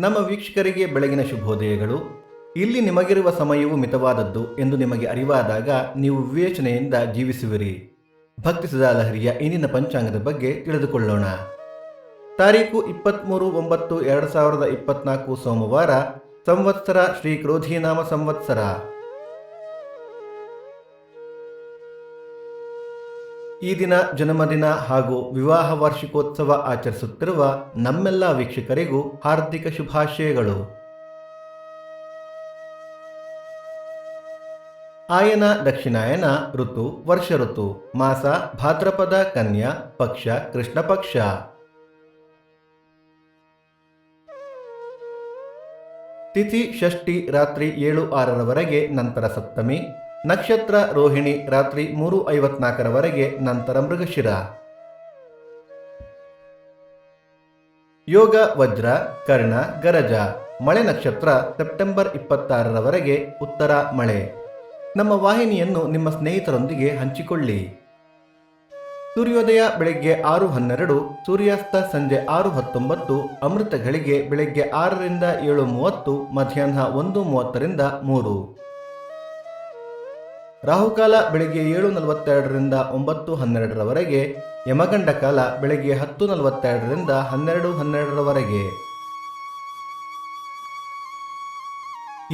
ನಮ್ಮ ವೀಕ್ಷಕರಿಗೆ ಬೆಳಗಿನ ಶುಭೋದಯಗಳು. ಇಲ್ಲಿ ನಿಮಗಿರುವ ಸಮಯವು ಮಿತವಾದದ್ದು ಎಂದು ನಿಮಗೆ ಅರಿವಾದಾಗ ನೀವು ವಿವೇಚನೆಯಿಂದ ಜೀವಿಸುವಿರಿ. ಭಕ್ತಿ ಸುಧಾ ಲಹರಿಯ ಇಂದಿನ ಪಂಚಾಂಗದ ಬಗ್ಗೆ ತಿಳಿದುಕೊಳ್ಳೋಣ. ತಾರೀಕು 23/9/2024 ಸೋಮವಾರ. ಸಂವತ್ಸರ ಶ್ರೀ ಕ್ರೋಧಿನಾಮ ಸಂವತ್ಸರ. ಈ ದಿನ ಜನ್ಮದಿನ ಹಾಗೂ ವಿವಾಹ ವಾರ್ಷಿಕೋತ್ಸವ ಆಚರಿಸುತ್ತಿರುವ ನಮ್ಮೆಲ್ಲ ವೀಕ್ಷಕರಿಗೂ ಹಾರ್ದಿಕ ಶುಭಾಶಯಗಳು. ಆಯನ ದಕ್ಷಿಣಾಯನ ಋತು ವರ್ಷ ಋತು. ಮಾಸ ಭಾದ್ರಪದ ಕನ್ಯಾ. ಪಕ್ಷ ಕೃಷ್ಣ ಪಕ್ಷ. ತಿಥಿ ಷಷ್ಠಿ ರಾತ್ರಿ 7:06 ನಂತರ ಸಪ್ತಮಿ. ನಕ್ಷತ್ರ ರೋಹಿಣಿ ರಾತ್ರಿ 3:54 ನಂತರ ಮೃಗಶಿರ. ಯೋಗ ವಜ್ರ ಕರ್ಣ ಗರಜ. ಮಳೆ ನಕ್ಷತ್ರ ಸೆಪ್ಟೆಂಬರ್ 26 ಉತ್ತರ ಮಳೆ. ನಮ್ಮ ವಾಹಿನಿಯನ್ನು ನಿಮ್ಮ ಸ್ನೇಹಿತರೊಂದಿಗೆ ಹಂಚಿಕೊಳ್ಳಿ. ಸೂರ್ಯೋದಯ ಬೆಳಗ್ಗೆ 6:12, ಸೂರ್ಯಾಸ್ತ ಸಂಜೆ 6:19, ಅಮೃತ ಘಳಿಗೆ ಬೆಳಗ್ಗೆ 6 ರಿಂದ 7:30, ಮಧ್ಯಾಹ್ನ 1:30 ರಿಂದ 3. ರಾಹುಕಾಲ ಬೆಳಗ್ಗೆ 7:42 ರಿಂದ 9:12, ಯಮಗಂಡ ಕಾಲ ಬೆಳಗ್ಗೆ 10:42 ರಿಂದ 12:12.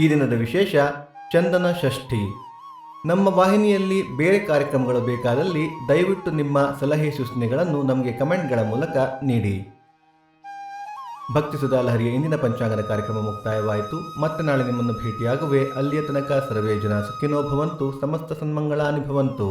ಈ ದಿನದ ವಿಶೇಷ ಚಂದನ ಷಷ್ಠಿ. ನಮ್ಮ ವಾಹಿನಿಯಲ್ಲಿ ಬೇರೆ ಕಾರ್ಯಕ್ರಮಗಳು ಬೇಕಾದಲ್ಲಿ ದಯವಿಟ್ಟು ನಿಮ್ಮ ಸಲಹೆ ಸೂಚನೆಗಳನ್ನು ನಮಗೆ ಕಮೆಂಟ್ಗಳ ಮೂಲಕ ನೀಡಿ. ಭಕ್ತಿ ಸುಧಾ ಲಹರಿಯ ಇಂದಿನ ಪಂಚಾಂಗದ ಕಾರ್ಯಕ್ರಮ ಮುಕ್ತಾಯವಾಯಿತು. ಮತ್ತೆ ನಾಳೆ ನಿಮ್ಮನ್ನು ಭೇಟಿಯಾಗುವೆ. ಅಲ್ಲಿಯ ತನಕ ಸರ್ವೇ ಜನ ಸುಖಿನೋ ಭವಂತು. ಸಮಸ್ತ ಸನ್ಮಂಗಳಾನಿ ಭವಂತು.